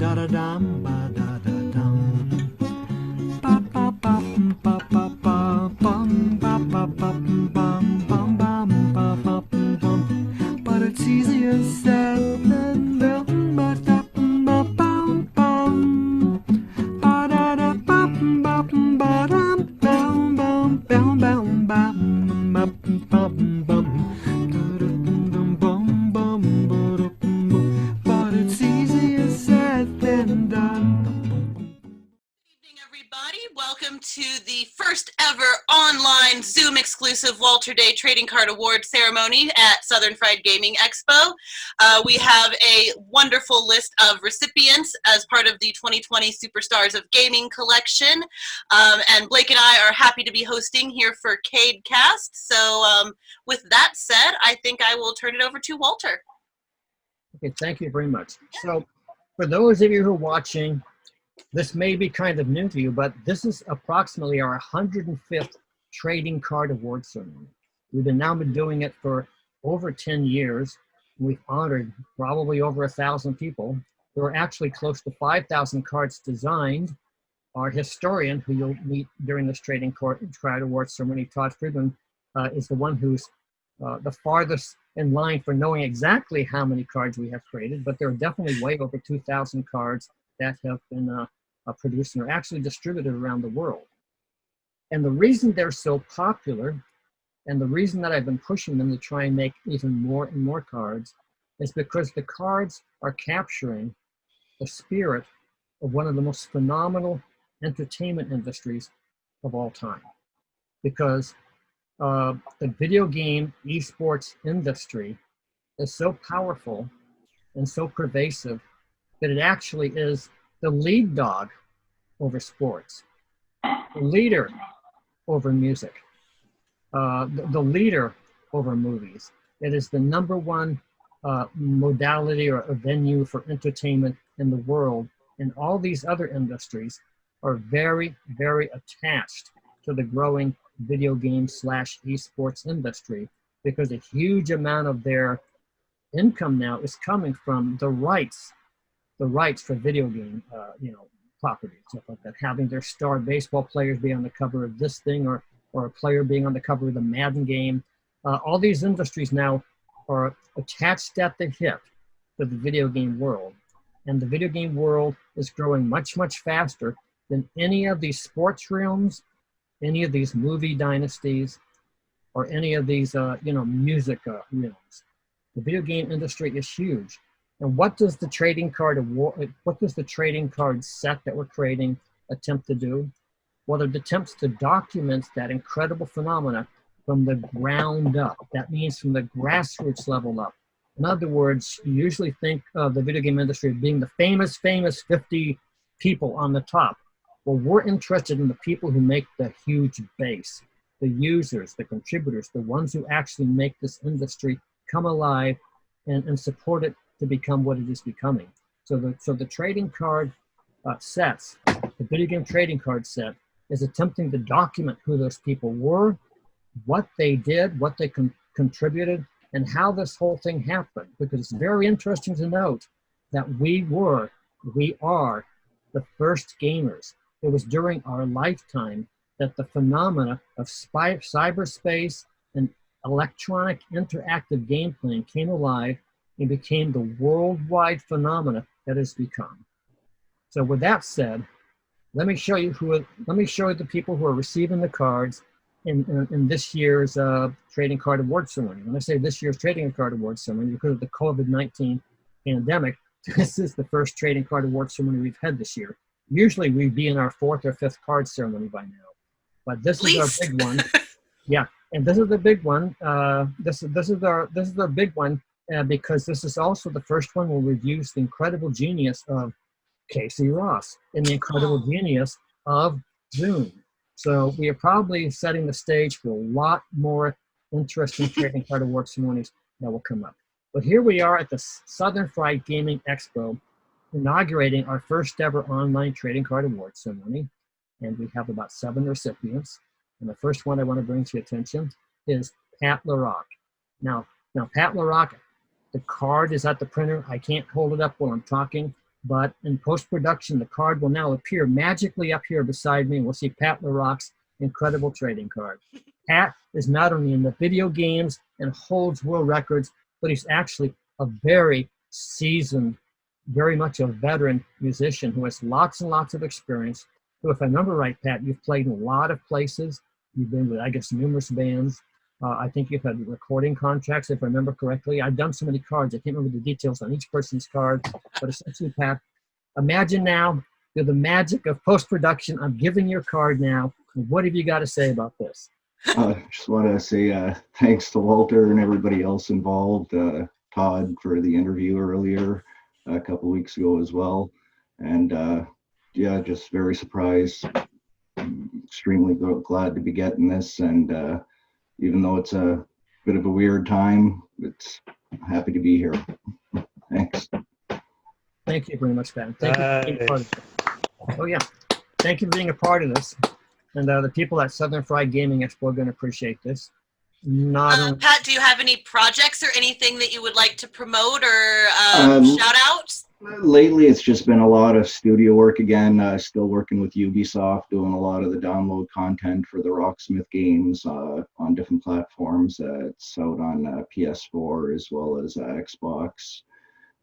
da da dum ba da da dum. Ba ba bum ba ba ba bum ba ba bum bum bum bum ba ba bum. But it's easier said than done. Ba da bum ba bum bum. Ba da da bum ba bum ba dum bum bum bum bum bum bum bum bum. But it's easier said than done. Good evening, everybody. Welcome to the first ever online Zoom exclusive Walter Day Trading Card Award ceremony at Southern Fried Gaming Expo. We have a wonderful list of recipients as part of the 2020 Superstars of Gaming collection. And Blake and I are happy to be hosting here for CadeCast. So with that said, I think I will turn it over to Walter. Okay, thank you very much. So for those of you who are watching, this may be kind of new to you, but this is approximately our 105th Trading Card Award ceremony. We've now been doing it for over 10 years. We've honored probably over 1,000 people. There are actually close to 5,000 cards designed. Our historian, who you'll meet during this Trading Card Award ceremony, Todd Friedman, is the one who's the farthest in line for knowing exactly how many cards we have created, but there are definitely way over 2,000 cards that have been produced and are actually distributed around the world. And the reason they're so popular, and the reason that I've been pushing them to try and make even more and more cards, is because the cards are capturing the spirit of one of the most phenomenal entertainment industries of all time. Because the video game esports industry is so powerful and so pervasive that it actually is the lead dog over sports, the leader over music, the leader over movies. It is the number one modality or a venue for entertainment in the world. And all these other industries are very, very attached to the growing video game / esports industry, because a huge amount of their income now is coming from the rights for video game, properties, stuff like that. Having their star baseball players be on the cover of this thing, or a player being on the cover of the Madden game. All these industries now are attached at the hip to the video game world. And the video game world is growing much, much faster than any of these sports realms, any of these movie dynasties, or any of these, music realms. The video game industry is huge. And what does the trading card set that we're creating attempt to do? Well, it attempts to document that incredible phenomena from the ground up. That means from the grassroots level up. In other words, you usually think of the video game industry as being the famous 50 people on the top. Well, we're interested in the people who make the huge base, the users, the contributors, the ones who actually make this industry come alive and support it to become what it is becoming. So the trading card sets, the video game trading card set, is attempting to document who those people were, what they did, what they contributed, and how this whole thing happened. Because it's very interesting to note that we are the first gamers. It was during our lifetime that the phenomena of cyberspace and electronic interactive game playing came alive and became the worldwide phenomena that has become. So with that said, let me show you the people who are receiving the cards in this year's Trading Card Award ceremony. When I say this year's Trading Card Award ceremony, because of the COVID-19 pandemic, this is the first Trading Card Award ceremony we've had this year. Usually we'd be in our 4th or 5th card ceremony by now, but this is our big one. Yeah, and this is the big one. This is our big one because this is also the first one where we've used the incredible genius of Casey Ross and the incredible genius of Zoom. So we are probably setting the stage for a lot more interesting Trading Card Award ceremonies that will come up. But here we are at the Southern Fried Gaming Expo, inaugurating our first ever online Trading Card Award ceremony. And we have about 7 recipients. And the first one I want to bring to your attention is Pat Larocque. Now Pat Larocque, the card is at the printer. I can't hold it up while I'm talking. but in post-production, the card will now appear magically up here beside me. We'll see Pat Larocque's incredible trading card. Pat is not only in the video games and holds world records, but he's actually a very seasoned, very much a veteran musician who has lots and lots of experience. So if I remember right, Pat, you've played in a lot of places. You've been with, I guess, numerous bands. I think you've had recording contracts, if I remember correctly. I've done so many cards. I can't remember the details on each person's card. But essentially, Pat, imagine now, you're the magic of post-production. I'm giving your card now. What have you got to say about this? Just want to say thanks to Walter and everybody else involved. Todd for the interview earlier a couple weeks ago as well. And yeah, just very surprised. Extremely glad to be getting this. And even though it's a bit of a weird time, it's happy to be here. Thanks. Thank you very much, Pat. Thank you for being part of this. Oh, yeah. Thank you for being a part of this. And the people at Southern Fried Gaming Expo are going to appreciate this. Pat, do you have any projects or anything that you would like to promote or shout out? Lately, it's just been a lot of studio work again. Still working with Ubisoft, doing a lot of the download content for the Rocksmith games on different platforms. It's out on PS4 as well as Xbox.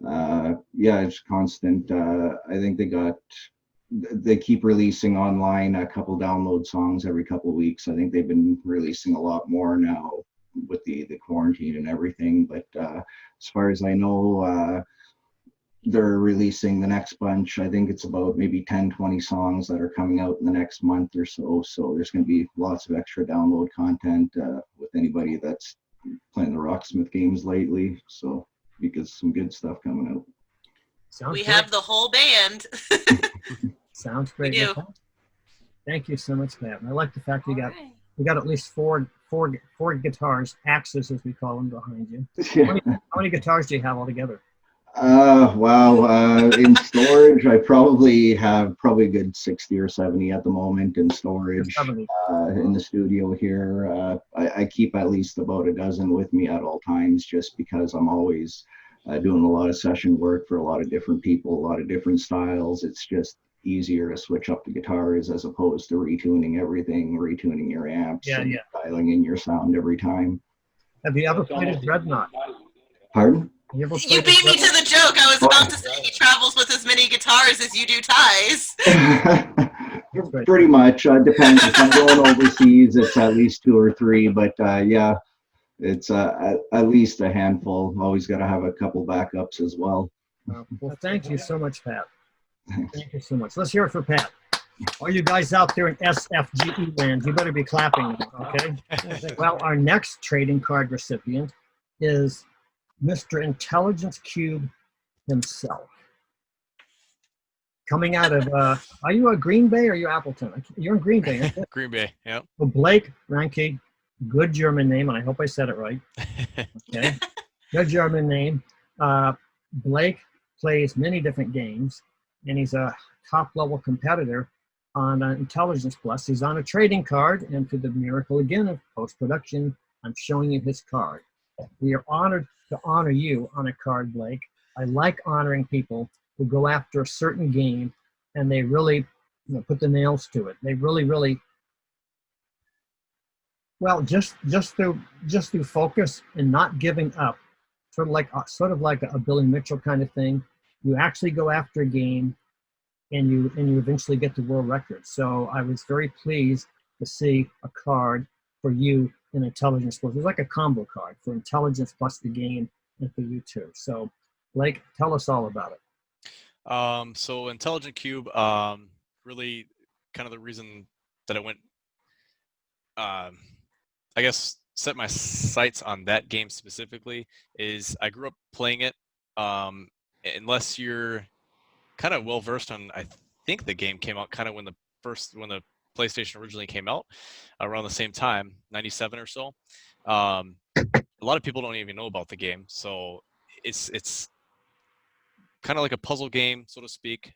Yeah, it's constant. I think they keep releasing online a couple download songs every couple of weeks. I think they've been releasing a lot more now with the quarantine and everything. But as far as I know, they're releasing the next bunch. I think it's about maybe 10-20 songs that are coming out in the next month or so. So there's going to be lots of extra download content with anybody that's playing the Rocksmith games lately. So because some good stuff coming out. We have the whole band. Sounds great. We do. Thank you so much, Pat. And I like the fact we got at least four guitars, axes as we call them, behind you. Yeah. How many guitars do you have altogether? Wow. In storage, I probably have a good 60 or 70 at the moment in storage. In the studio here, I keep at least about a dozen with me at all times, just because I'm always doing a lot of session work for a lot of different people, a lot of different styles. It's just easier to switch up the guitars as opposed to retuning everything, retuning your amps, and dialing in your sound every time. Have you ever played a Dreadnought? Pardon? You beat me to the joke. I was about to say he travels with as many guitars as you do ties. Pretty much. Depends. If I'm going overseas, it's at least 2 or 3. But yeah, it's at least a handful. Always got to have a couple backups as well. Well, thank you so much, Pat. Thank you so much. Let's hear it for Pat. All you guys out there in SFGE land, you better be clapping, okay? Well, our next trading card recipient is Mr. Intelligence Cube himself. Coming out of, are you a Green Bay or are you Appleton? You're in Green Bay, aren't you? Green Bay, yeah. Well, Blake Reinke, good German name, and I hope I said it right. Okay, good German name. Blake plays many different games, and he's a top-level competitor on Intelligence Plus. He's on a trading card, and through the miracle again of post-production, I'm showing you his card. We are honored to honor you on a card, Blake. I like honoring people who go after a certain game and they really put the nails to it. They really, well, just through focus and not giving up, sort of like a Billy Mitchell kind of thing. You actually go after a game and you eventually get the world record. So I was very pleased to see a card for you in Intelligence Plus. It was like a combo card for Intelligence plus the game and for you too. So Blake, tell us all about it. So Intelligent Cube, really kind of the reason that I went, I guess, set my sights on that game specifically is I grew up playing it. Unless you're kind of well versed on, I think the game came out kind of when the PlayStation originally came out, around the same time, 97 or so. A lot of people don't even know about the game, so it's kind of like a puzzle game, so to speak.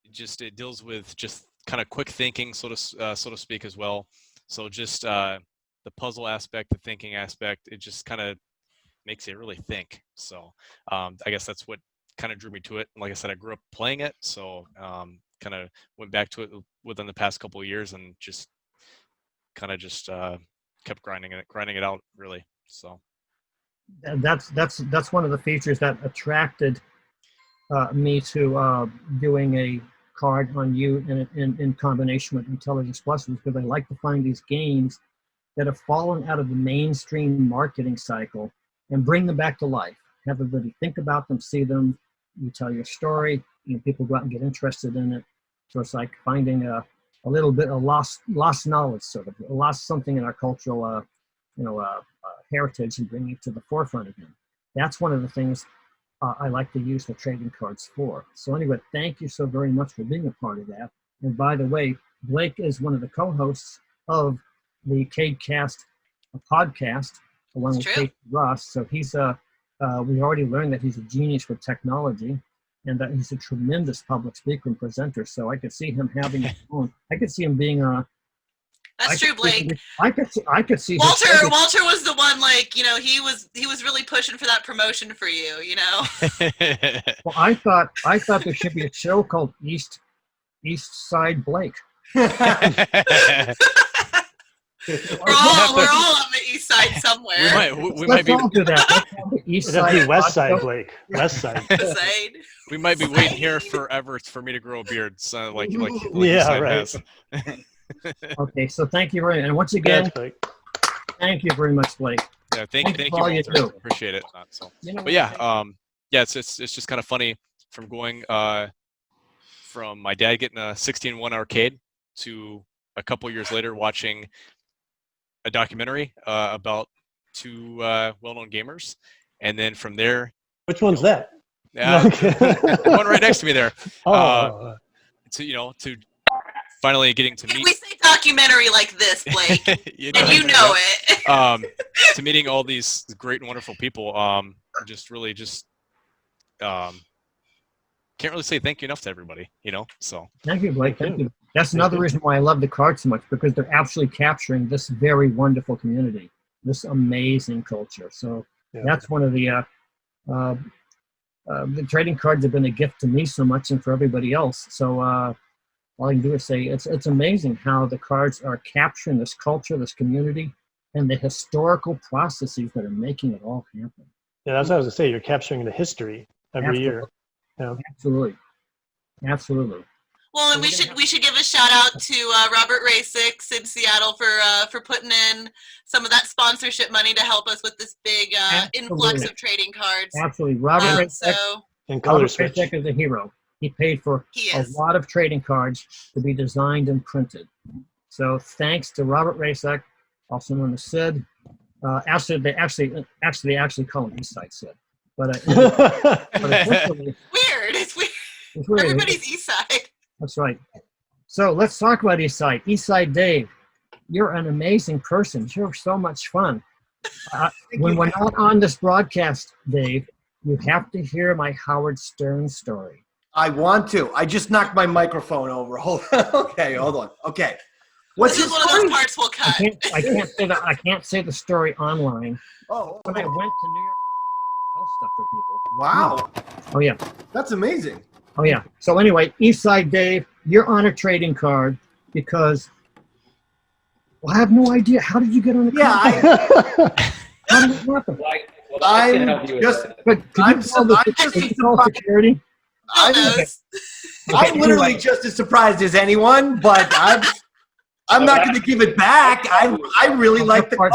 It deals with just kind of quick thinking, so to speak, as well. So just the puzzle aspect, the thinking aspect, it just kind of makes you really think. So I guess that's what kind of drew me to it. Like I said, I grew up playing it, so kind of went back to it within the past couple of years, and just kind of just kept grinding it out, really. So And that's one of the features that attracted me to doing a card on you in combination with Intelligence Plus, because I like to find these games that have fallen out of the mainstream marketing cycle and bring them back to life. Have everybody think about them, see them, you tell your story, people go out and get interested in it. So it's like finding a little bit of lost knowledge, sort of lost something in our cultural heritage, and bringing it to the forefront again. That's one of the things I like to use the trading cards for. So anyway, thank you so very much for being a part of that. And by the way, Blake is one of the co-hosts of the CadeCast podcast, along with Kate Ross. So he's we already learned that he's a genius with technology, and that he's a tremendous public speaker and presenter. So I could see him having his own. I could see him being a. That's true, Blake. I could see Walter. Walter was the one, like, you know, he was really pushing for that promotion for you, you know. Well, I thought there should be a show called East Side Blake. We're all on the east side somewhere. We might be. All do that. East side, West Side Blake. West Side. We might be waiting here forever for me to grow a beard, so like yeah, right. Has. Okay, so thank you very much. And once again, thank you very much, Blake. Yeah, thank you, all you do. Appreciate it. But yeah, it's just kind of funny from going from my dad getting a 16-1 arcade to a couple years later watching a documentary about two well-known gamers, and then from there. Which one's that? The one right next to me there. To finally getting to meet. We say documentary like this, Blake, and you know it. To meeting all these great and wonderful people, can't really say thank you enough to everybody, so. Thank you, Blake. Thank you. That's another reason why I love the cards so much, because they're actually capturing this very wonderful community, this amazing culture. So that's one of the trading cards have been a gift to me so much, and for everybody else. So all I can do is say it's amazing how the cards are capturing this culture, this community, and the historical processes that are making it all happen. Yeah, that's what I was going to say. You're capturing the history every year. Yeah. Absolutely. Well, and we should give a shout out to Robert Racix in Seattle for putting in some of that sponsorship money to help us with this big influx of trading cards. Absolutely, Robert Racix is a hero. He paid for a lot of trading cards to be designed and printed. So thanks to Robert Racix, also known as Sid. Actually, they actually call him Eastside Sid. But weird. It's weird. Everybody's East Side. That's right. So let's talk about East Side. East Side Dave, you're an amazing person. You're so much fun. When we're not on this broadcast, Dave, you have to hear my Howard Stern story. I want to. I just knocked my microphone over. Hold on. Okay, hold on. Okay. This is one of those parts we'll cut. I can't say the story online. Oh. When I went to New York, stuff for people. Wow. Oh yeah. That's amazing. Oh yeah. So anyway, Eastside Dave, you're on a trading card because, well, I have no idea. How did you get on the card? How did it happen? I'm literally just as surprised as anyone, but I'm not going to give it back. I really like the card.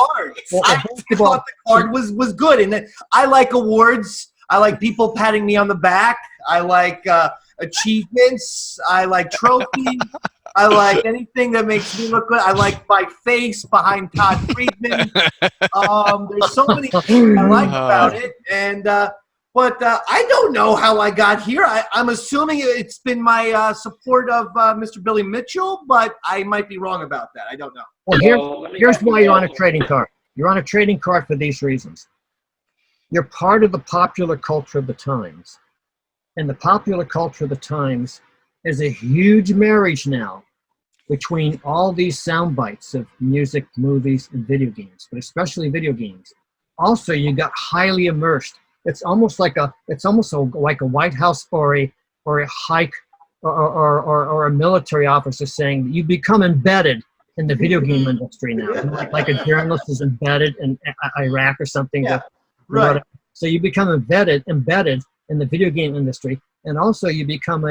I thought the card was good, and I like awards. I like people patting me on the back. I like achievements. I like trophies. I like anything that makes me look good. I like my face behind Todd Friedman. There's so many things I like about it, and but I don't know how I got here. I'm assuming it's been my support of Mr. Billy Mitchell, but I might be wrong about that. I don't know. Well, here's why you're on a trading card. You're on a trading card for these reasons. You're part of the popular culture of the times. And the popular culture of the times is a huge marriage now between all these sound bites of music, movies, and video games, but especially video games. Also, you got highly immersed it's almost like a White House or a hike or a military officer saying you become embedded in the video game industry now, like a journalist is embedded in Iraq or something. Yeah, right. So you become embedded in the video game industry, and also you become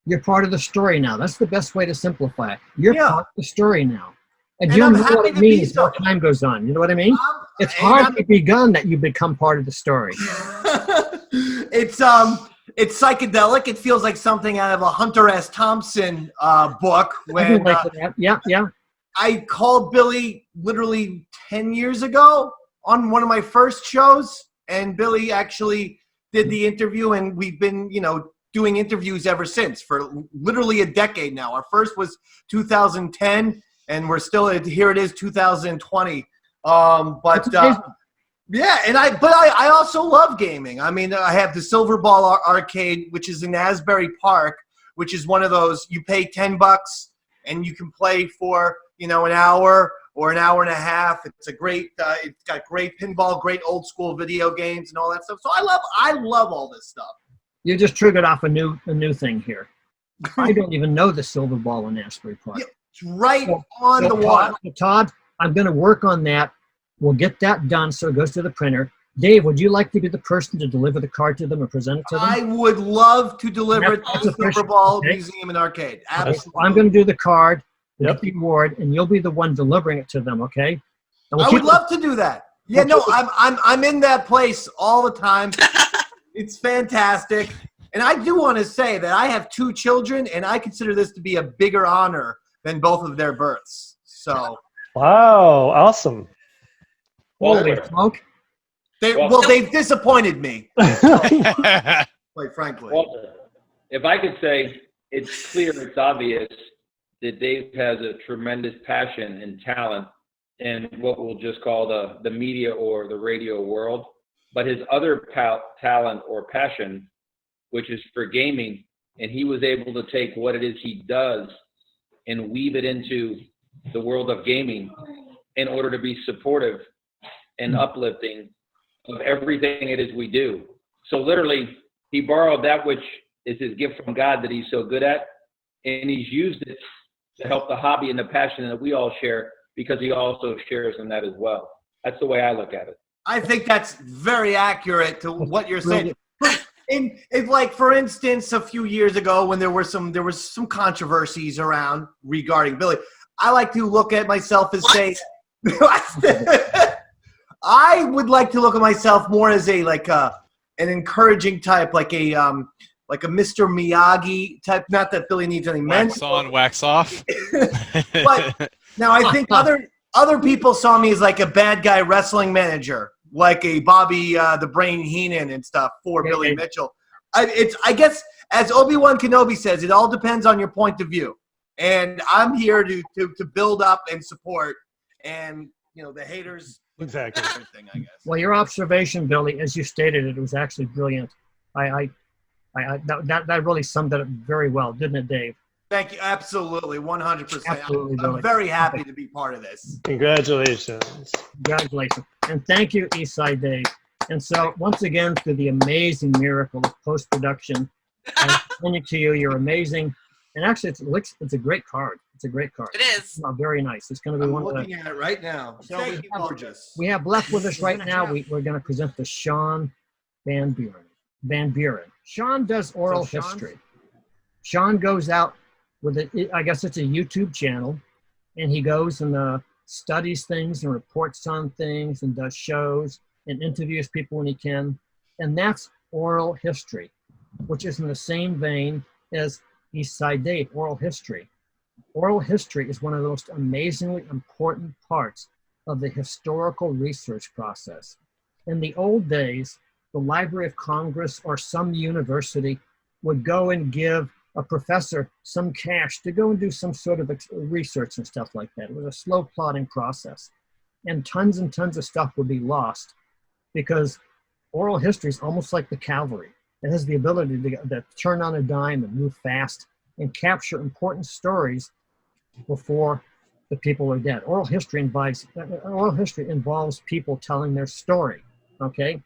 you're part of the story now. That's the best way to simplify it. You're part of the story now. And you don't know what it means as time goes on. You know what I mean? It's hardly begun that you become part of the story. It's psychedelic. It feels like something out of a Hunter S. Thompson book. When I called Billy literally 10 years ago on one of my first shows, and Billy actually did the interview, and we've been, doing interviews ever since for literally a decade now. Our first was 2010, and we're still here. It is 2020. Yeah, and I also love gaming. I mean, I have the Silver Ball Arcade, which is in Asbury Park, which is one of those you pay $10 and you can play for an hour or an hour and a half. It's a great. It's got great pinball, great old school video games, and all that stuff. So I love all this stuff. You just triggered off a new thing here. I don't even know the Silver Ball in Asbury Park. Yeah, it's right on the water. Todd, I'm going to work on that. We'll get that done so it goes to the printer. Dave, would you like to be the person to deliver the card to them or present it to them? I would love to deliver it to the Silver Ball Museum and Arcade. Absolutely. I'm going to do the card, get the award, and you'll be the one delivering it to them, okay? I would love to do that. Yeah, no, I'm in that place all the time. It's fantastic. And I do want to say that I have 2 children, and I consider this to be a bigger honor than both of their births. So. Wow, awesome. Holy smoke. They've disappointed me. Quite frankly. Walter, if I could say, it's clear, it's obvious that Dave has a tremendous passion and talent in what we'll just call the media or the radio world. But his other talent or passion, which is for gaming, and he was able to take what it is he does and weave it into the world of gaming in order to be supportive and uplifting of everything it is we do. So literally, he borrowed that which is his gift from God that he's so good at, and he's used it to help the hobby and the passion that we all share, because he also shares in that as well. That's the way I look at it. I think that's very accurate to what you're saying. It's like, for instance, a few years ago when there was some controversies around regarding Billy, I like to look at myself as say, I would like to look at myself more as an encouraging type, like a Mr. Miyagi type. Not that Billy needs any wax on, wax off. But now I think other people saw me as like a bad guy wrestling manager, like a Bobby the Brain Heenan and stuff for Billy Mitchell. I guess, as Obi-Wan Kenobi says, it all depends on your point of view. And I'm here to build up and support, and the haters. Exactly. Everything, I guess. Well, your observation, Billy, as you stated it, was actually brilliant. That really summed it up very well, didn't it, Dave? Thank you. Absolutely. 100%. Absolutely, I'm very happy to be part of this. Congratulations. Congratulations. And thank you, Eastside Dave. And so, once again, through the amazing miracle of post-production, I continue to you. You're amazing. And actually, it's a great card. It's a great card. It is. Very nice. It's going to be I'm one of the... looking at it right now. So Thank you, gorgeous. We have left with us right now, we're going to present the Shawn Van Buren. Shawn does oral history. Shawn goes out with I guess it's a YouTube channel, and he goes and studies things and reports on things and does shows and interviews people when he can. And that's oral history, which is in the same vein as Eastside Dave, oral history. Oral history is one of the most amazingly important parts of the historical research process. In the old days, the Library of Congress or some university would go and give a professor some cash to go and do some sort of research and stuff like that. It was a slow plodding process. And tons of stuff would be lost because oral history is almost like the cavalry. It has the ability to turn on a dime and move fast and capture important stories before the people are dead. Oral history involves people telling their story. Okay,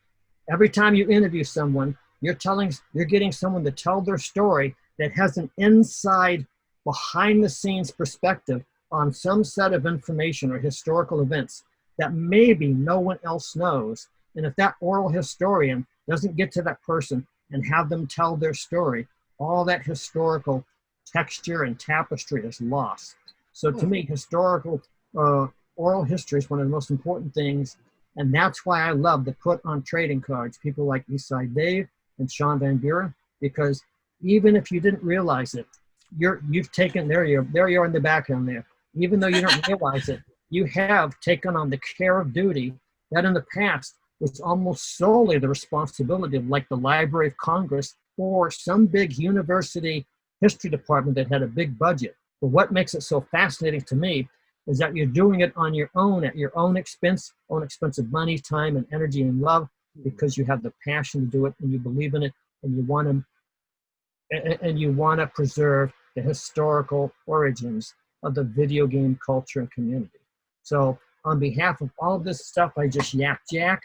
every time you interview someone, you're getting someone to tell their story that has an inside, behind the scenes perspective on some set of information or historical events that maybe no one else knows. And if that oral historian doesn't get to that person and have them tell their story, all that historical texture and tapestry is lost. So to me, historical oral history is one of the most important things. And that's why I love to put on trading cards people like Eastside Dave and Shawn Van Buren, because even if you didn't realize it, you've taken, there you are in the background there. Even though you don't realize it, you have taken on the care of duty that in the past was almost solely the responsibility of, like, the Library of Congress or some big university history department that had a big budget. But what makes it so fascinating to me is that you're doing it on your own, at your own expense, own expensive money, time, and energy and love, because you have the passion to do it and you believe in it, and you want to preserve the historical origins of the video game culture and community. So on behalf of all this stuff I just yapped, Jack,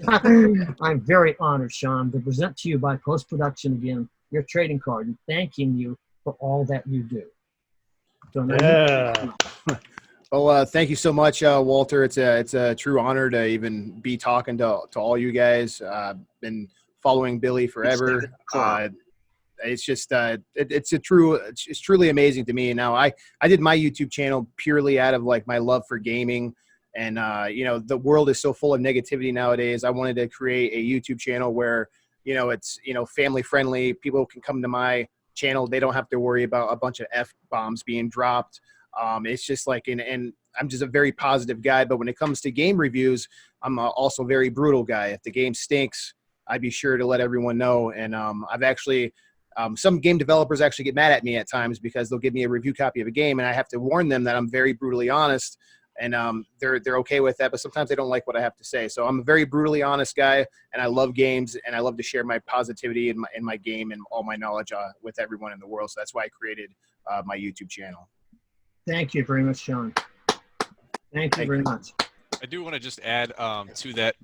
I'm very honored, Shawn, to present to you by post-production again your trading card and thanking you for all that you do. So Yeah. Well, thank you so much, Walter. It's a true honor to even be talking to all you guys. Been following Billy forever. It's just it's truly amazing to me. Now I did my YouTube channel purely out of, like, my love for gaming, and you know, the world is so full of negativity nowadays. I wanted to create a YouTube channel where, you know, it's, you know, family friendly. People can come to my channel. They don't have to worry about a bunch of F-bombs being dropped. It's just like, and I'm just a very positive guy, but when it comes to game reviews, I'm also a very brutal guy. If the game stinks, I'd be sure to let everyone know. And I've actually, some game developers actually get mad at me at times because they'll give me a review copy of a game, and I have to warn them that I'm very brutally honest, and they're okay with that, but sometimes they don't like what I have to say. So I'm a very brutally honest guy, and I love games, and I love to share my positivity in my game and all my knowledge with everyone in the world. So that's why I created my YouTube channel. Thank you very much, Shawn. Thank you very much. I do want to just add to that,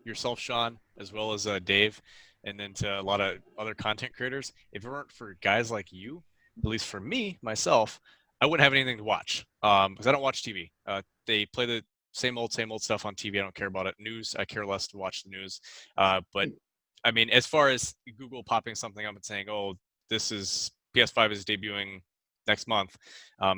yourself, Shawn, as well as Dave, and then to a lot of other content creators. If it weren't for guys like you, at least for me, myself, I wouldn't have anything to watch, because I don't watch TV. They play the same old stuff on TV. I don't care about it. News, I care less to watch the news. But I mean, as far as Google popping something up and saying, oh, this is PS5 is debuting next month,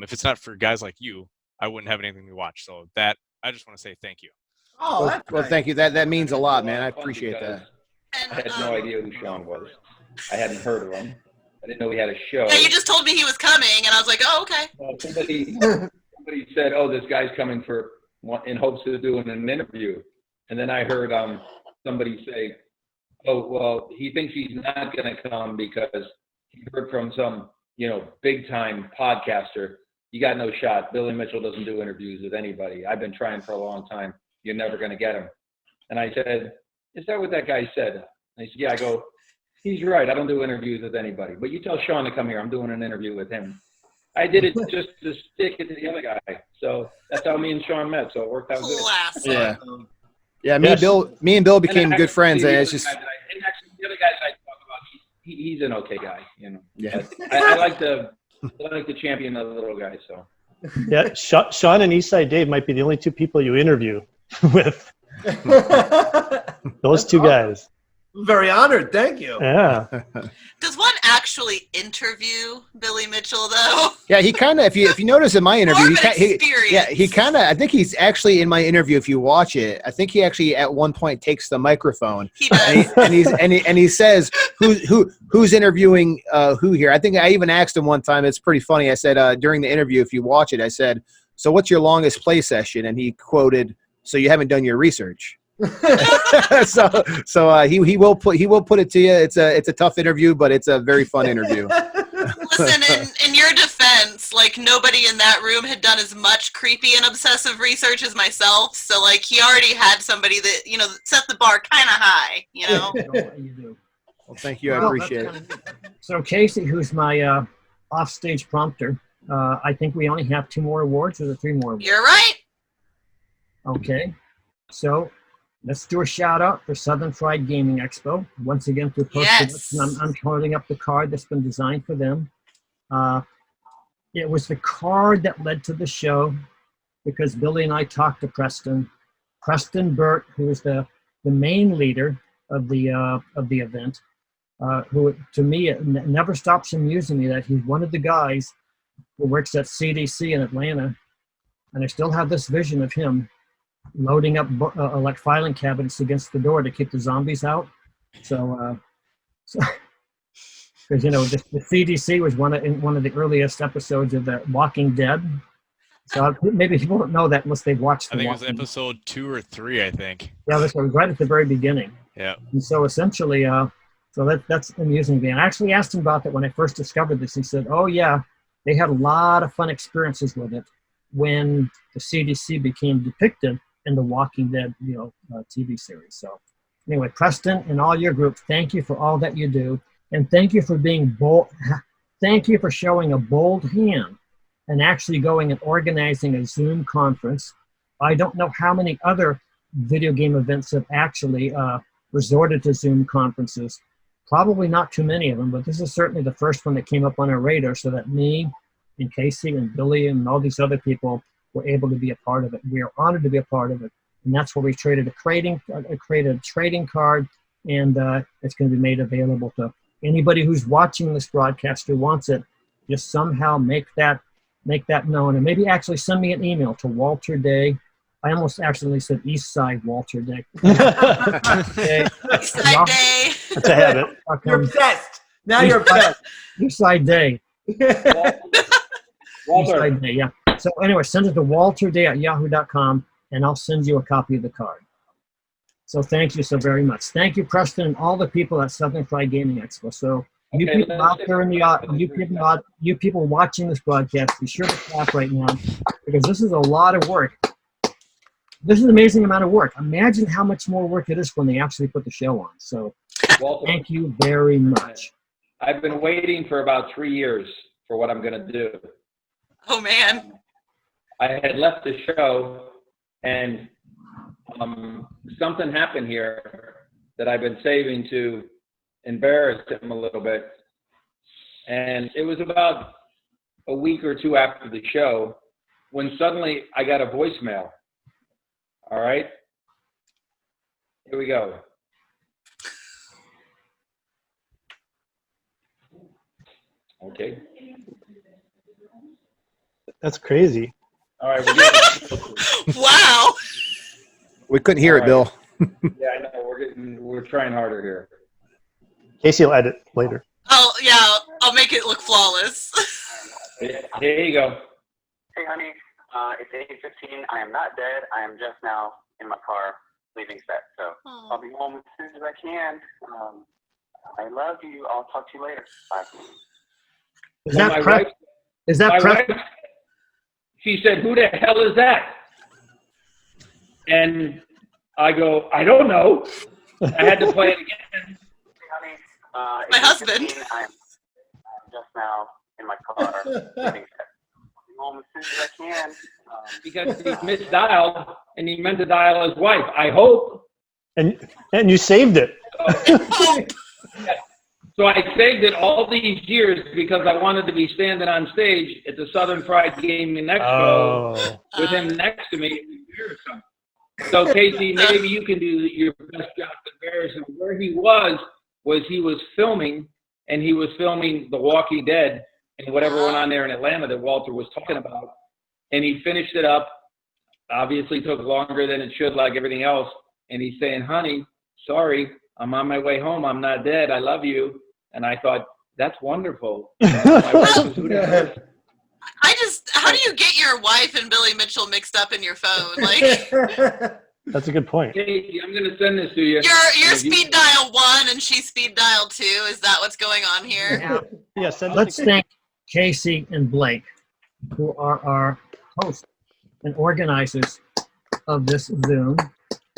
if it's not for guys like you, I wouldn't have anything to watch. So that, I just want to say thank you. Oh, well, thank you. That means a lot, man. I appreciate that. And, I had no idea who Shawn was. I hadn't heard of him. I didn't know he had a show. Yeah, you just told me he was coming, and I was like, oh, okay. Well, somebody said, oh, this guy's coming in hopes of doing an interview. And then I heard somebody say, oh, well, he thinks he's not going to come because he heard from some, big-time podcaster. You got no shot. Billy Mitchell doesn't do interviews with anybody. I've been trying for a long time. You're never going to get him. And I said, is that what that guy said? And he said, yeah. I go, he's right. I don't do interviews with anybody. But you tell Shawn to come here. I'm doing an interview with him. I did it just to stick it to the other guy. So that's how me and Shawn met. So it worked out good. Classic. Yeah. Yeah, me and Bill became good friends, and it's just. And actually, the other guys I talk about, he's an okay guy, Yeah. I like to champion the little guy. So. Yeah, Shawn and Eastside Dave might be the only two people you interview with. Those two guys. Very honored. Thank you. Yeah. Does one actually interview Billy Mitchell, though? Yeah, he kind of. If you notice in my interview, he kind of. I think he's actually in my interview. If you watch it, I think he actually at one point takes the microphone. He does. and he says, "Who's interviewing who here?" I think I even asked him one time. It's pretty funny. I said during the interview, if you watch it, I said, "So what's your longest play session?" And he quoted, "So you haven't done your research." so he will put it to you. It's a tough interview, but it's a very fun interview. Listen, in your defense, like, nobody in that room had done as much creepy and obsessive research as myself. So, like, he already had somebody that, set the bar kind of high, You do. Well, thank you. I appreciate it. So Casey, who's my offstage prompter, I think we only have 2 more awards, or the 3 more awards? You're right. Okay. So let's do a shout out for Southern Fried Gaming Expo. Once again, through post-production, Yes. I'm holding up the card that's been designed for them. It was the card that led to the show because Billy and I talked to Preston Burt, who is the main leader of the event, who to me it never stops amusing me that he's one of the guys who works at CDC in Atlanta, and I still have this vision of him loading up like filing cabinets against the door to keep the zombies out. So because the CDC was in one of the earliest episodes of the Walking Dead. So maybe people don't know that unless they've watched. I think it was episode 2 or 3. I think. Yeah, this was right at the very beginning. Yeah. And so essentially, that's amusing to me. And I actually asked him about that when I first discovered this. He said, "Oh yeah, they had a lot of fun experiences with it when the CDC became depicted in the Walking Dead, TV series." So anyway, Preston and all your group, thank you for all that you do. And thank you for being bold. Thank you for showing a bold hand and actually going and organizing a Zoom conference. I don't know how many other video game events have actually resorted to Zoom conferences. Probably not too many of them, but this is certainly the first one that came up on our radar so that me and Casey and Billy and all these other people were able to be a part of it. We are honored to be a part of it. And that's where we created a trading card, and it's going to be made available to anybody who's watching this broadcast who wants it. Just somehow make that known, and maybe actually send me an email to Walter Day. I almost accidentally said East Side Walter Day. East Side Day. That's a habit. You're obsessed. Now you're obsessed. East Side Day. East Side Day, yeah. So anyway, send it to walterday@yahoo.com, and I'll send you a copy of the card. So thank you so very much. Thank you, Preston, and all the people at Southern Fried Gaming Expo. So you people out there in the you people watching this broadcast, be sure to clap right now because this is a lot of work. This is an amazing amount of work. Imagine how much more work it is when they actually put the show on. So Walter, thank you very much. I've been waiting for about 3 years for what I'm going to do. Oh, man. I had left the show, and something happened here that I've been saving to embarrass him a little bit. And it was about a week or 2 after the show when suddenly I got a voicemail. All right? Here we go. Okay. That's crazy. All right. Wow. We couldn't hear it, Bill. Yeah, I know. We're trying harder here. Casey will edit later. Oh, yeah. I'll make it look flawless. Here you go. Hey, honey. It's 8:15. I am not dead. I am just now in my car leaving set. So I'll be home as soon as I can. I love you. I'll talk to you later. Bye. Is that wife, she said, "Who the hell is that?" And I go, "I don't know." I had to play it again. Hey, honey. My husband. I'm just now in my car leaving set. I'll be home as soon as I can. Because he misdialed and he meant to dial his wife. I hope. And you saved it. So I saved it all these years because I wanted to be standing on stage at the Southern Fried Gaming Expo with him next to me. So Casey, maybe you can do your best job to embarrass him. Where he was filming, and he was filming The Walking Dead and whatever went on there in Atlanta that Walter was talking about. And he finished it up. Obviously took longer than it should, like everything else. And he's saying, "Honey, sorry, I'm on my way home. I'm not dead. I love you." And I thought, that's wonderful. My wife was, "Who the hell is-" How do you get your wife and Billy Mitchell mixed up in your phone? Like, That's a good point. Casey, I'm going to send this to you. you're speed dial 1 and she's speed dial 2. Is that what's going on here? Yeah, let's thank Casey and Blake, who are our hosts and organizers of this Zoom.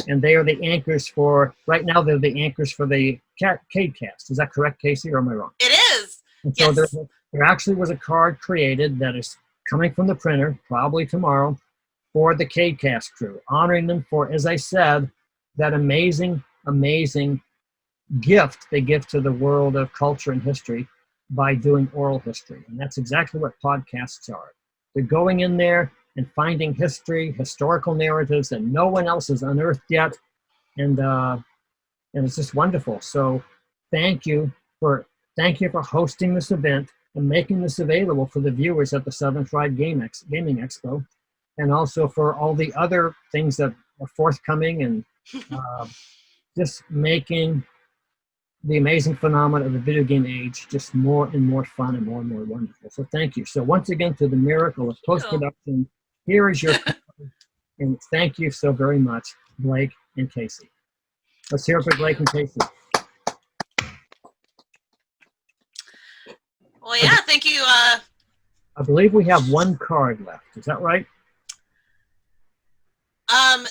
And they are the anchors for, right now, they're the anchors for the CadeCast. Is that correct, Casey, or am I wrong? It is. And so Yes. there actually was a card created that is coming from the printer, probably tomorrow, for the CadeCast crew, honoring them for, as I said, that amazing, amazing gift they give to the world of culture and history by doing oral history. And that's exactly what podcasts are. They're going in there and finding history, historical narratives that no one else has unearthed yet. And it's just wonderful. So thank you for hosting this event and making this available for the viewers at the Southern Fried Gaming Expo, and also for all the other things that are forthcoming, and just making the amazing phenomenon of the video game age just more and more fun and more wonderful. So thank you. So once again, to the miracle of post-production, here is your and thank you so very much, Blake and Casey. Let's hear it for Blake and Casey. Well, yeah, thank you. I believe we have one card left. Is that right?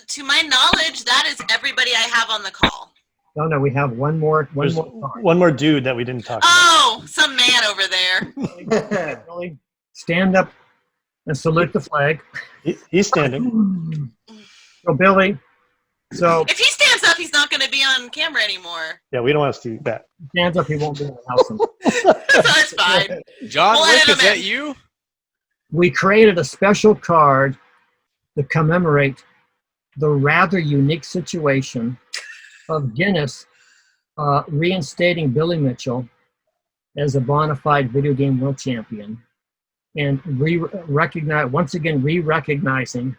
To my knowledge, that is everybody I have on the call. No, we have one more card. One more dude that we didn't talk about. Oh, some man over there. Really? Stand up and salute the flag. He's standing. So Billy, if he stands up, he's not going to be on camera anymore. Yeah, we don't want to see that. Stands up, he won't be in the house. So it's fine. John Wick, is that you? We created a special card to commemorate the rather unique situation of Guinness reinstating Billy Mitchell as a bona fide video game world champion, and re-recognizing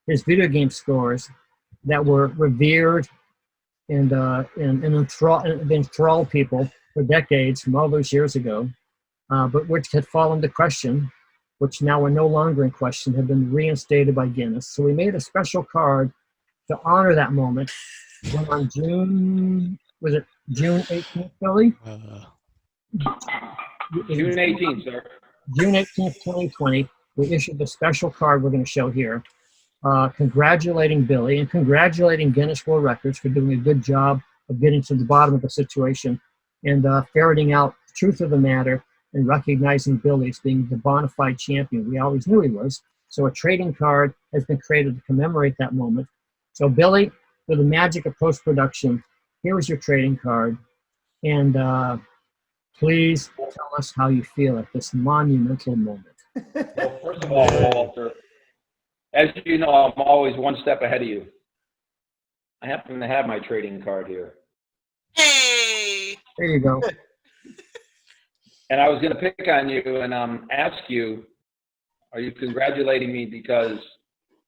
his video game scores that were revered and enthralled people for decades from all those years ago, but which had fallen to question, which now are no longer in question, have been reinstated by Guinness. So we made a special card to honor that moment. When on June 18th, Billy? June 18th, sir. June 18th, 2020, we issued the special card we're going to show here, congratulating Billy and congratulating Guinness World Records for doing a good job of getting to the bottom of the situation and ferreting out the truth of the matter and recognizing Billy as being the bona fide champion we always knew he was. So a trading card has been created to commemorate that moment. So Billy, for the magic of post-production, here is your trading card. And please tell us how you feel at this monumental moment. Well, first of all, Walter, as you know, I'm always one step ahead of you. I happen to have my trading card here. Hey! There you go. And I was going to pick on you and ask you, are you congratulating me because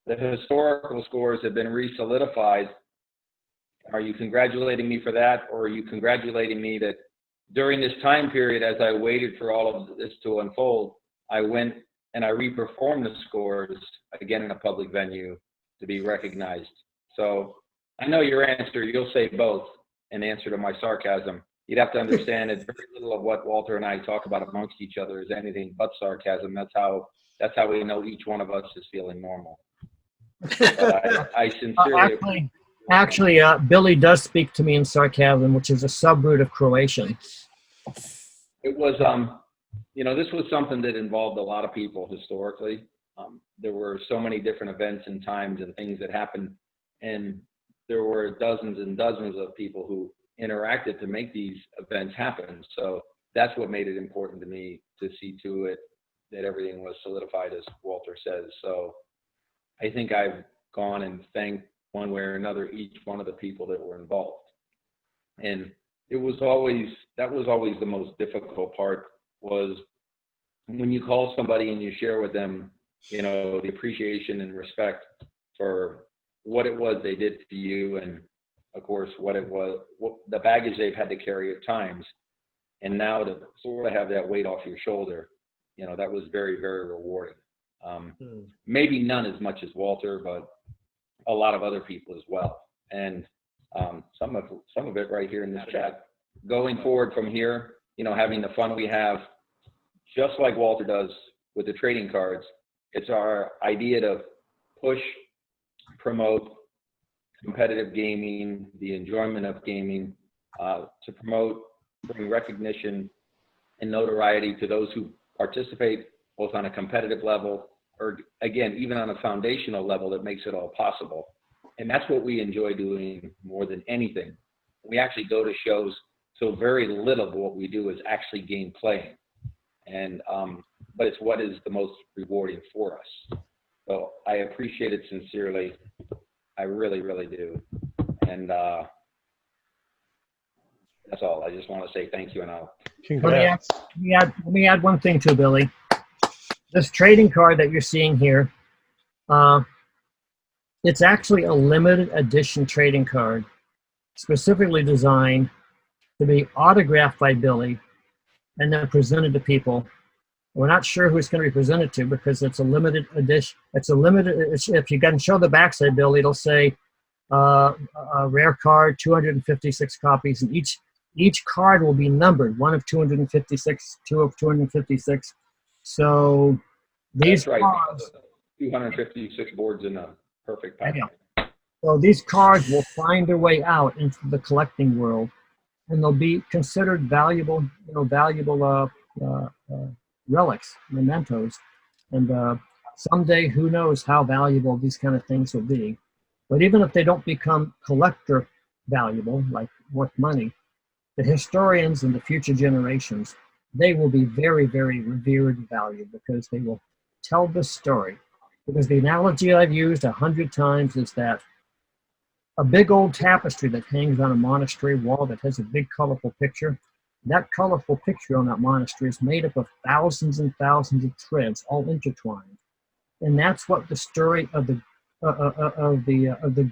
the historical scores have been re-solidified? Are you congratulating me for that, or are you congratulating me that during this time period, as I waited for all of this to unfold, I went and I re-performed the scores again in a public venue to be recognized? So I know your answer. You'll say both in answer to my sarcasm. You'd have to understand that very little of what Walter and I talk about amongst each other is anything but sarcasm. That's how we know each one of us is feeling normal. I sincerely Actually, Billy does speak to me in sarcasm, which is a subroot of Croatian. It was, this was something that involved a lot of people historically. There were so many different events and times and things that happened, and there were dozens and dozens of people who interacted to make these events happen. So that's what made it important to me to see to it that everything was solidified, as Walter says. So I think I've gone and thanked one way or another each one of the people that were involved. And that was always the most difficult part, was when you call somebody and you share with them, the appreciation and respect for what it was they did to you, and of course what the baggage they've had to carry at times, and now to sort of have that weight off your shoulder, that was very, very rewarding. Maybe none as much as Walter, but a lot of other people as well. And some of it right here in this chat. Going forward from here, having the fun we have, just like Walter does with the trading cards, it's our idea to push, promote competitive gaming, the enjoyment of gaming, to promote, bring recognition and notoriety to those who participate both on a competitive level or, again, even on a foundational level that makes it all possible. And that's what we enjoy doing more than anything. We actually go to shows, so very little of what we do is actually game playing. And, but it's what is the most rewarding for us. So I appreciate it sincerely. I really, really do. And that's all. I just want to say thank you, and I'll. Congrats. Let me add one thing too, Billy. This trading card that you're seeing here, it's actually a limited edition trading card, specifically designed to be autographed by Billy and then presented to people. We're not sure who it's going to be presented to because it's a limited edition. It's a limited. If you can show the backside, Billy, it'll say a rare card, 256 copies, and each card will be numbered, 1 of 256, 2 of 256. So these That's right. cards, 256 boards in a perfect pack. yeah. So these cards will find their way out into the collecting world, and they'll be considered valuable, relics, mementos. And someday, who knows how valuable these kind of things will be. But even if they don't become collector valuable, like worth money, the historians and the future generations, they will be very, very revered and valued because they will tell the story. Because the analogy I've used 100 times is that a big old tapestry that hangs on a monastery wall that has a big colorful picture, that colorful picture on that monastery is made up of thousands and thousands of threads all intertwined. And that's what the story of the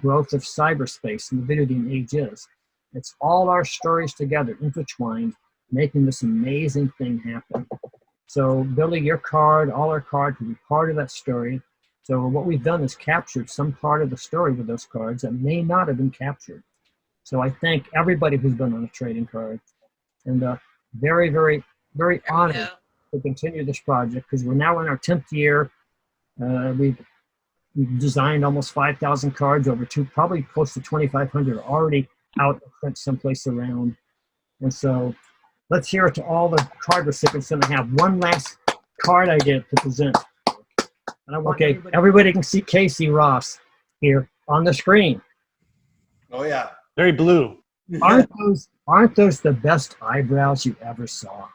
growth of cyberspace and the video game age is. It's all our stories together, intertwined, making this amazing thing happen. So Billy, your card, all our cards will be part of that story. So what we've done is captured some part of the story with those cards that may not have been captured. So I thank everybody who's been on a trading card, and very, very, very honored to continue this project because we're now in our 10th year. We've designed almost 5,000 cards, probably close to 2,500 already out of print someplace around. And so let's hear it to all the card recipients. And I have one last card I get to present. And I want everybody can see Casey Ross here on the screen. Oh yeah, very blue. Aren't those the best eyebrows you ever saw?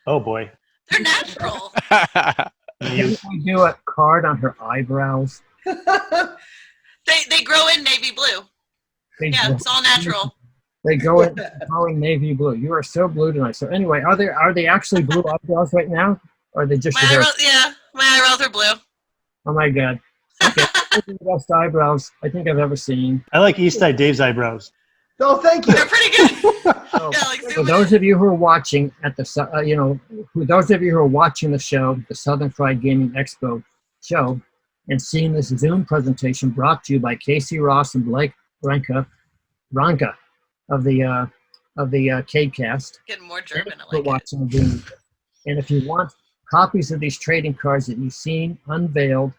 Oh boy, they're natural. Can we do a card on her eyebrows? They grow in navy blue. It's all natural. They go in navy blue. You are so blue tonight. So anyway, are they actually blue eyebrows right now? Or are they just your hair? My eyebrows are blue. Oh my God. Okay. The best eyebrows I think I've ever seen. I like Eastside Dave's eyebrows. Oh, thank you. They're pretty good. For those of you who are watching at the, those of you who are watching the show, the Southern Fried Gaming Expo show, and seeing this Zoom presentation brought to you by Casey Ross and Blake Reinke of the CadeCast. Getting more German. I for like watching Zoom. And if you want copies of these trading cards that you've seen unveiled,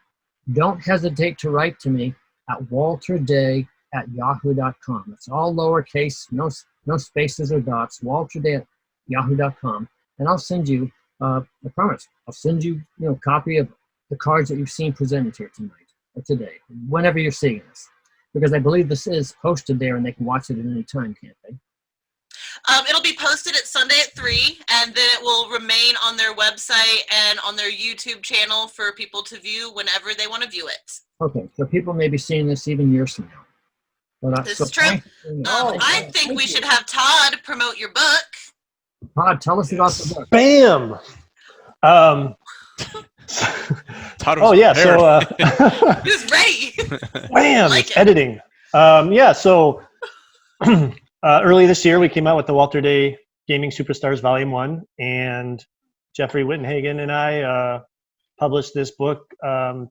don't hesitate to write to me at walterday@yahoo.com. It's all lowercase, no spaces or dots, walterday@yahoo.com. And I'll send you, I promise, I'll send you, a copy of the cards that you've seen presented here tonight or today, whenever you're seeing this. Because I believe this is posted there and they can watch it at any time, can't they? It'll be posted at Sunday at 3, and then it will remain on their website and on their YouTube channel for people to view whenever they want to view it. Okay, so people may be seeing this even years from now. But, this is true. I think we should have Todd promote your book. Todd, tell us about the book. Bam! Todd was he was ready. Bam! Like editing. So early this year, we came out with the Walter Day Gaming Superstars Volume 1, and Jeffrey Wittenhagen and I published this book to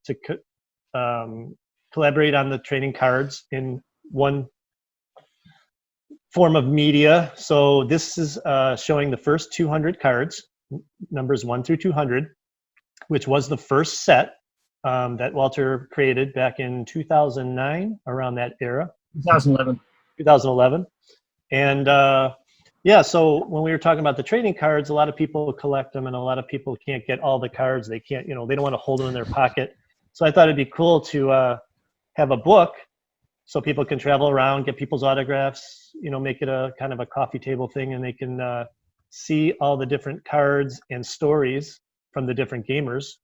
collaborate on the trading cards in one form of media. So this is showing the first 200 cards, numbers 1 through 200, which was the first set that Walter created back in 2009, around that era. 2011. 2011. And Yeah, so when we were talking about the trading cards, a lot of people collect them and a lot of people can't get all the cards. They can't, they don't want to hold them in their pocket. So I thought it'd be cool to have a book so people can travel around, get people's autographs, make it a kind of a coffee table thing, and they can see all the different cards and stories from the different gamers,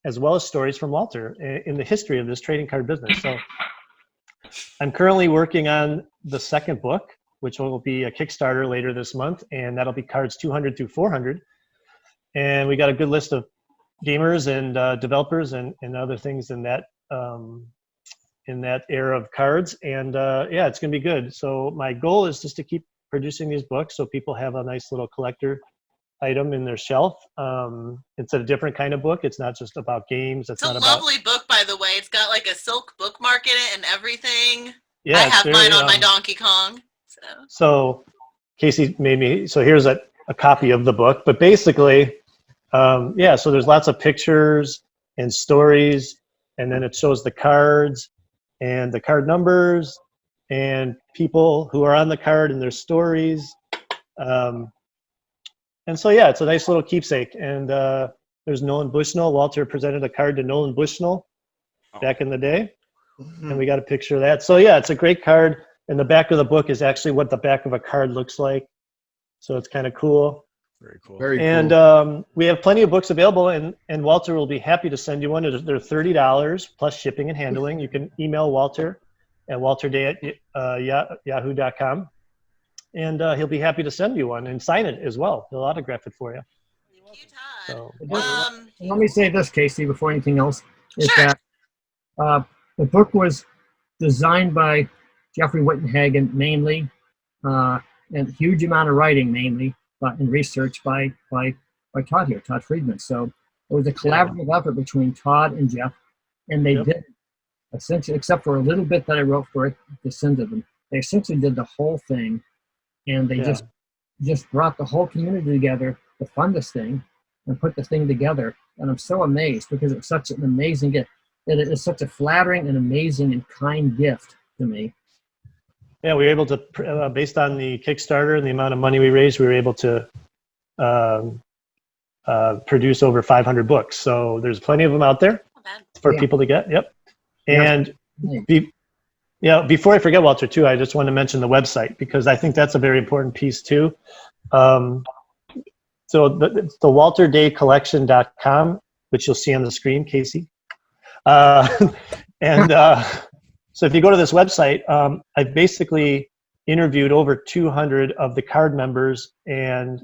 as well as stories from Walter in the history of this trading card business. So I'm currently working on the second book, which will be a Kickstarter later this month, and that'll be cards 200 through 400. And we got a good list of gamers and developers and other things in that era of cards. And yeah, it's going to be good. So my goal is just to keep producing these books so people have a nice little collector item in their shelf. It's a different kind of book. It's not just about games. It's a lovely book, by the way. It's got like a silk bookmark in it and everything. Yeah, I have mine on my Donkey Kong. So Casey made me, so here's a copy of the book, but basically, yeah, so there's lots of pictures and stories, and then it shows the cards and the card numbers and people who are on the card and their stories. And so, yeah, it's a nice little keepsake. And there's Nolan Bushnell. Walter presented a card to Nolan Bushnell back in the day, and we got a picture of that. So, yeah, it's a great card. And the back of the book is actually what the back of a card looks like. So it's kind of cool. Very cool. Very cool. And we have plenty of books available, and Walter will be happy to send you one. They're $30 plus shipping and handling. You can email Walter at walterday@yahoo.com, and he'll be happy to send you one and sign it as well. He'll autograph it for you. Thank you, Todd. So, Let me say this, Casey, before anything else, is Sure. that the book was designed by Jeffrey Wittenhagen mainly, and a huge amount of writing mainly, and research by Todd here, Todd Friedman. So it was a collaborative effort between Todd and Jeff, and they did essentially, except for a little bit that I wrote for it to send to them, they essentially did the whole thing, and they just brought the whole community together to fund this thing and put the thing together. And I'm so amazed because it's such an amazing gift. It is such a flattering and amazing and kind gift to me. Yeah, we were able to, based on the Kickstarter and the amount of money we raised, we were able to produce over 500 books. So there's plenty of them out there for people to get. Yep. And before I forget, Walter, too, I just want to mention the website because I think that's a very important piece too. So it's the walterdaycollection.com, which you'll see on the screen, Casey. So if you go to this website, I've basically interviewed over 200 of the card members and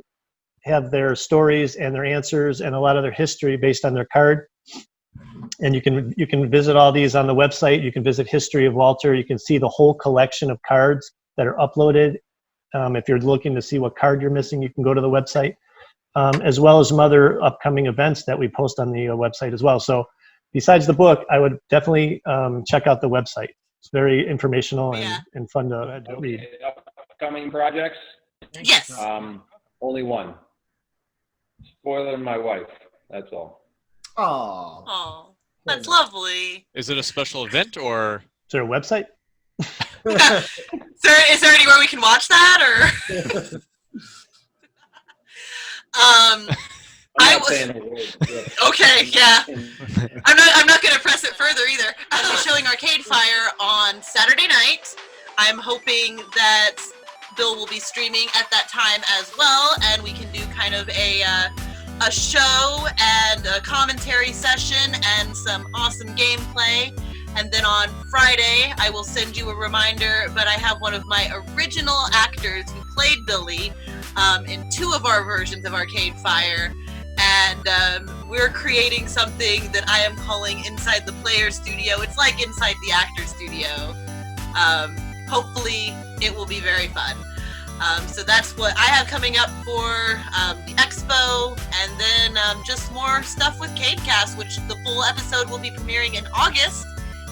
have their stories and their answers and a lot of their history based on their card. And you can visit all these on the website. You can visit History of Walter. You can see the whole collection of cards that are uploaded. If you're looking to see what card you're missing, you can go to the website, as well as some other upcoming events that we post on the website as well. So besides the book, I would definitely check out the website. It's very informational and fun to read. Upcoming projects? Yes. Only one. Spoiler, my wife. That's all. Oh, that's lovely. Is it a special event or? Is there a website? Is there anywhere we can watch that or? I'm not saying a word. Okay, yeah. I'm not going to press it further either. I'll be showing Arcade Fire on Saturday night. I'm hoping that Bill will be streaming at that time as well, and we can do kind of a show and a commentary session and some awesome gameplay. And then on Friday, I will send you a reminder, but I have one of my original actors who played Billy in 2 of our versions of Arcade Fire. And we're creating something that I am calling Inside the Player Studio. It's like Inside the Actor Studio. Hopefully, it will be very fun. So that's what I have coming up for the expo, and then just more stuff with CadeCast, which the full episode will be premiering in August.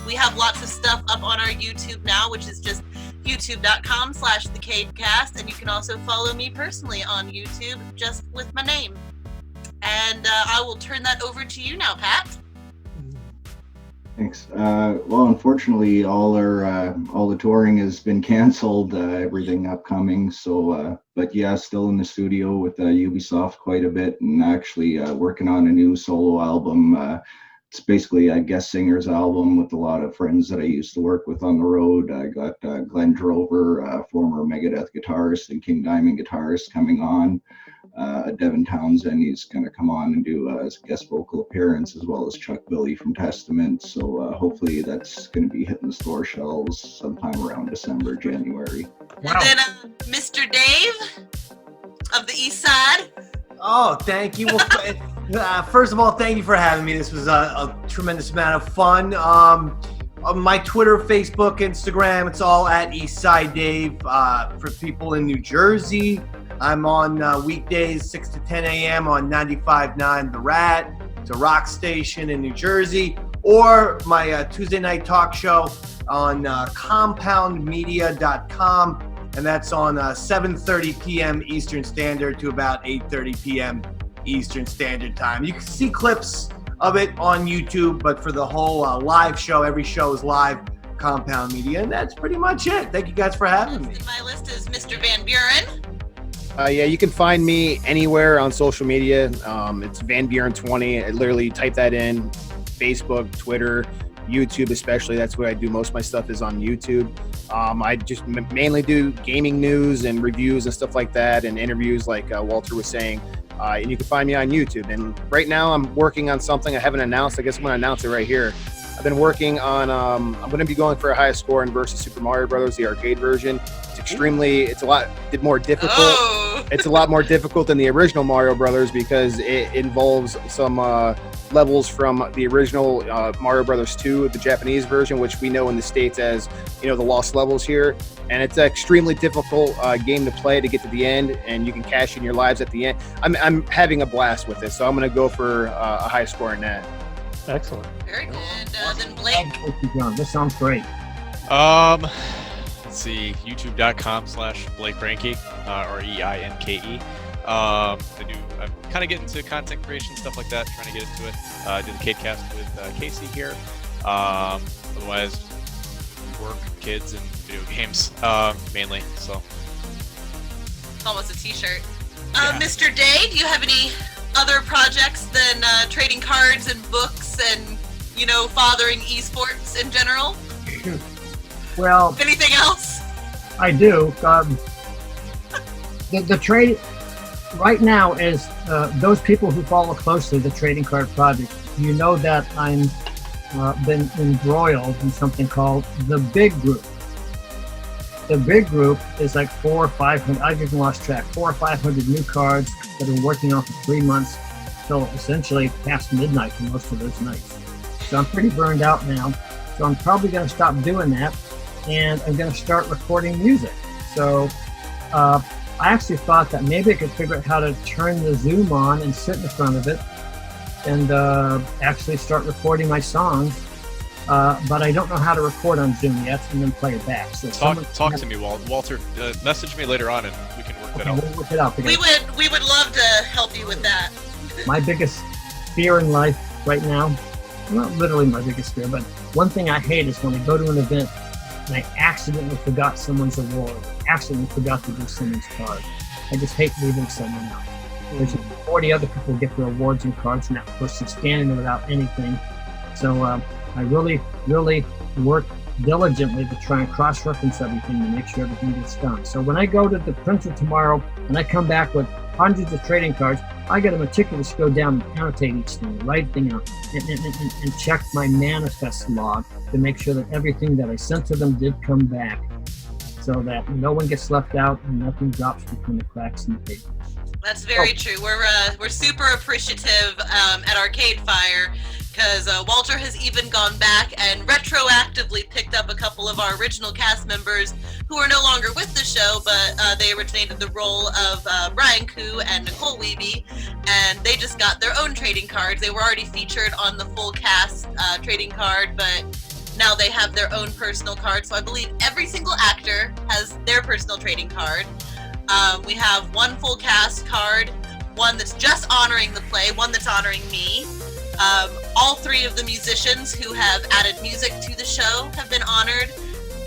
We have lots of stuff up on our YouTube now, which is just youtube.com/thecadecast, and you can also follow me personally on YouTube just with my name. And I will turn that over to you now, Pat. Thanks. Well, unfortunately, all the touring has been canceled. Everything upcoming. So, but yeah, still in the studio with Ubisoft quite a bit, and actually working on a new solo album. It's basically a guest singer's album with a lot of friends that I used to work with on the road. I got Glenn Drover, former Megadeth guitarist and King Diamond guitarist, coming on. Devin Townsend, he's going to come on and do a guest vocal appearance, as well as Chuck Billy from Testament. So hopefully that's going to be hitting the store shelves sometime around December, January. And then Mr. Dave of the East Side. Oh, thank you. Well, first of all, thank you for having me. This was a tremendous amount of fun. On my Twitter, Facebook, Instagram, it's all at Eastside Dave. For people in New Jersey, I'm on weekdays 6 to 10 a.m. on 95.9 The Rat. It's a rock station in New Jersey. Or my Tuesday night talk show on compoundmedia.com. And that's on 7:30 p.m. Eastern Standard to about 8:30 p.m. Eastern Standard Time. You can see clips of it on YouTube, but for the whole live show, every show is live, Compound Media, and that's pretty much it. Thank you guys for having me. My list is Mr. Van Buren. Yeah, you can find me anywhere on social media. It's Van Buren 20. I literally type that in. Facebook, Twitter, YouTube especially. That's where I do most of my stuff is on YouTube. I just mainly do gaming news and reviews and stuff like that, and interviews like Walter was saying. And you can find me on YouTube. And right now I'm working on something I haven't announced. I guess I'm going to announce it right here. I've been working on, I'm going to be going for a high score in versus Super Mario Brothers, the arcade version. It's a lot more difficult. Oh. It's a lot more difficult than the original Mario Brothers because it involves some levels from the original Mario Brothers 2, the Japanese version, which we know in the States as, the lost levels here. And it's an extremely difficult game to play to get to the end, and you can cash in your lives at the end. I'm having a blast with this, so I'm going to go for a high score in that. Excellent. Very good. Then Blake. This sounds great. Let's see, youtube.com/Blake Reinke, R-E-I-N-K-E. I'm kind of getting into content creation, stuff like that, trying to get into it. I do the CadeCast with Casey here. Otherwise, work, kids, and video games, mainly, so. Almost a t-shirt. Yeah. Mr. Day, do you have any other projects than trading cards and books and, fathering esports in general? Well, anything else? I do. The trade right now is those people who follow closely the trading card project. You know that I'm been embroiled in something called the Big Group. The Big Group is like 400 or 500. I've even lost track. 400 or 500 new cards that have been working on for 3 months till essentially past midnight for most of those nights. So I'm pretty burned out now. So I'm probably going to stop doing that, and I'm going to start recording music. So I actually thought that maybe I could figure out how to turn the Zoom on and sit in front of it and actually start recording my songs. But I don't know how to record on Zoom yet and then play it back. So talk to me, Walter. Message me later on and we can work that out. We'll work it out. We would love to help you with that. My biggest fear in life right now, not literally my biggest fear, but one thing I hate is when I go to an event and I accidentally forgot someone's award, accidentally forgot to do someone's card. I just hate leaving someone out. There's 40 other people get their awards and cards, and that person's standing there without anything. So I really, really work diligently to try and cross-reference everything to make sure everything gets done. So when I go to the printer tomorrow and I come back with hundreds of trading cards, I got to meticulously go down and annotate each thing, write thing out, and check my manifest log to make sure that everything that I sent to them did come back, so that no one gets left out and nothing drops between the cracks in the paper. That's very true. We're super appreciative at Arcade Fire, because Walter has even gone back and retroactively picked up a couple of our original cast members who are no longer with the show, but they originated the role of Reinke and Nicole Wiebe, and they just got their own trading cards. They were already featured on the full cast trading card, but now they have their own personal card. So I believe every single actor has their personal trading card. We have one full cast card, one that's just honoring the play, one that's honoring me, All three of the musicians who have added music to the show have been honored,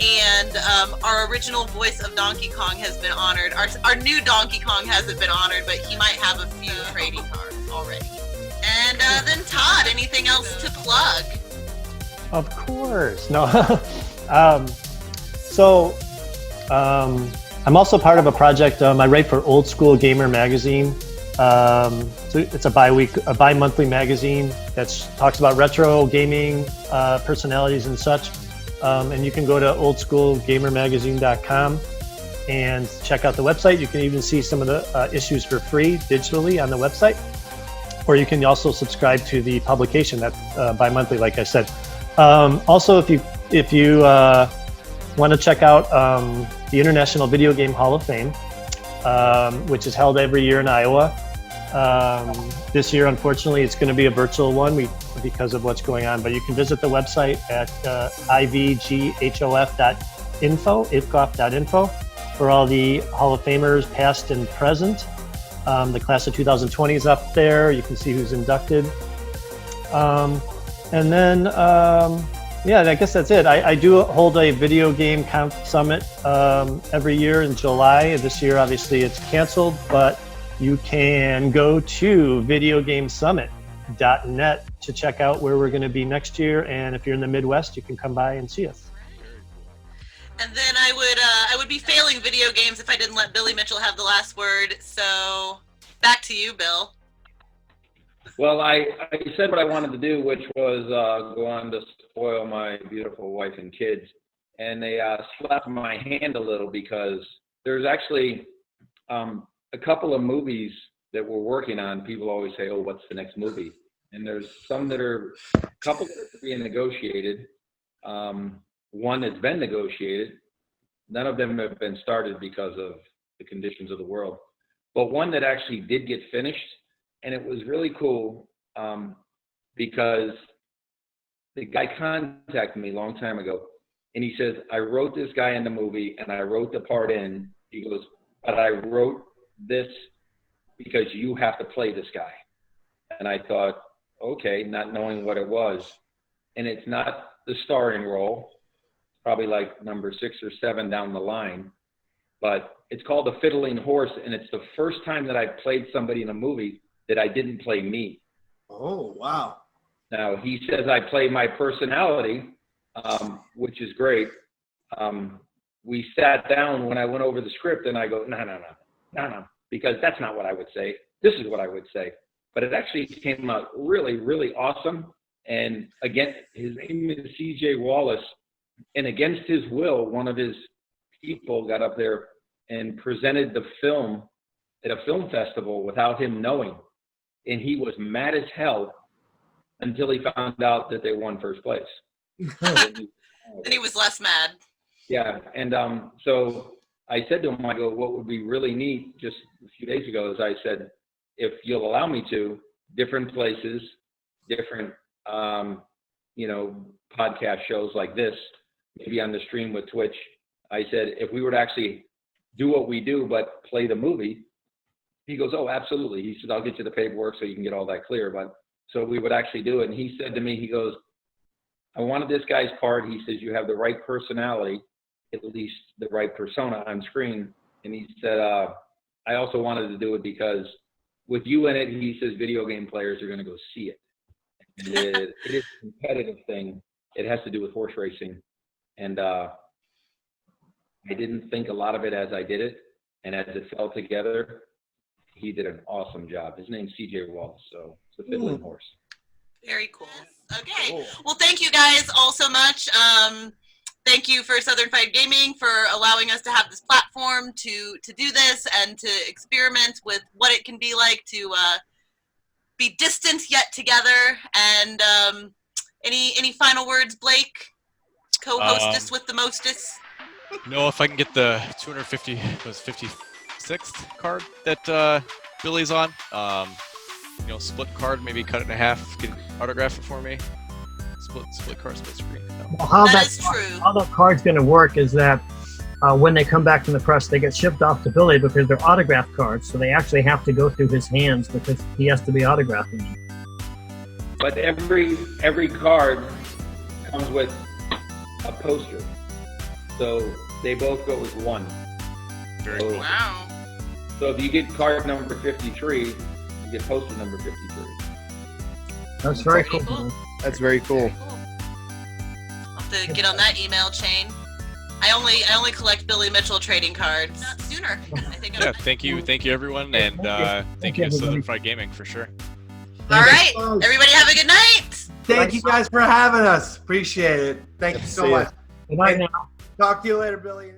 and our original voice of Donkey Kong has been honored. Our new Donkey Kong hasn't been honored, but he might have a few trading cards already. And then Todd, anything else to plug? Of course. No. I'm also part of a project. I write for Old School Gamer magazine. So it's a bi-monthly magazine that talks about retro gaming personalities and such. And you can go to oldschoolgamermagazine.com and check out the website. You can even see some of the issues for free digitally on the website. Or you can also subscribe to the publication that's bi-monthly, like I said. Also, if you want to check out the International Video Game Hall of Fame, which is held every year in Iowa. This year, unfortunately, it's going to be a virtual one because of what's going on, but you can visit the website at ivghof.info for all the Hall of Famers, past and present. The class of 2020 is up there. You can see who's inducted. And then, yeah, I guess that's it. I do hold a video game summit every year in July. This year, obviously, it's canceled, but you can go to videogamesummit.net to check out where we're going to be next year. And if you're in the Midwest, you can come by and see us. And then I would be failing video games if I didn't let Billy Mitchell have the last word. So back to you, Bill. Well, I said what I wanted to do, which was go on to spoil my beautiful wife and kids. And they slapped my hand a little because there's actually a couple of movies that we're working on. People always say, oh, what's the next movie? And there's some that are, a couple that are being negotiated. One that's been negotiated. None of them have been started because of the conditions of the world. But one that actually did get finished. And it was really cool because the guy contacted me a long time ago. And he says, I wrote this guy in the movie and I wrote the part in. He goes, but I wrote this because you have to play this guy. And I thought, okay, not knowing what it was. And it's not the starring role, probably like number 6 or 7 down the line. But it's called The Fiddling Horse. And it's the first time that I played somebody in a movie that I didn't play me. Oh, wow. Now, he says I play my personality, which is great. We sat down when I went over the script and I go, no, because that's not what I would say. This is what I would say. But it actually came out really, really awesome. And again, his name is CJ Wallace. And against his will, one of his people got up there and presented the film at a film festival without him knowing. And he was mad as hell until he found out that they won first place. Then he was less mad. Yeah, and so I said to him, I go, what would be really neat just a few days ago is I said, if you'll allow me to, different places, different, podcast shows like this, maybe on the stream with Twitch, I said, if we were to actually do what we do but play the movie, he goes, oh, absolutely. He said, I'll get you the paperwork so you can get all that clear. But so we would actually do it. And he said to me, he goes, I wanted this guy's part. He says, you have the right personality, at least the right persona on screen. And he said, I also wanted to do it because with you in it, he says, video game players are going to go see it. And it is a competitive thing. It has to do with horse racing. And I didn't think a lot of it as I did it. And as it fell together, he did an awesome job. His name's CJ Wallace, so it's a fiddling horse. Very cool. Okay. Well, thank you guys all so much. Thank you for Southern Fried Gaming for allowing us to have this platform to do this and to experiment with what it can be like to be distant yet together. And any final words, Blake? Co-hostess with the mostest. No, if I can get the 256th card that Billy's on, split card, maybe cut it in half, get autograph it for me. Split card, split screen. No. Well, how That's true. How that card's going to work is that when they come back from the press, they get shipped off to Billy because they're autograph cards, so they actually have to go through his hands because he has to be autographing them. But every card comes with a poster, so they both go with one. Very cool. Wow. So if you get card number 53, you get poster number 53. That's very Pretty cool. cool. That's very cool. I'll have to get on that email chain. I only collect Billy Mitchell trading cards. Not sooner. I think Yeah, thank you everyone, and thank you to Southern Fried Gaming for sure. All right, everybody have a good night. Thank you guys for having us. Appreciate it. Thank you so See ya. much. Good night now. Talk to you later, Billy.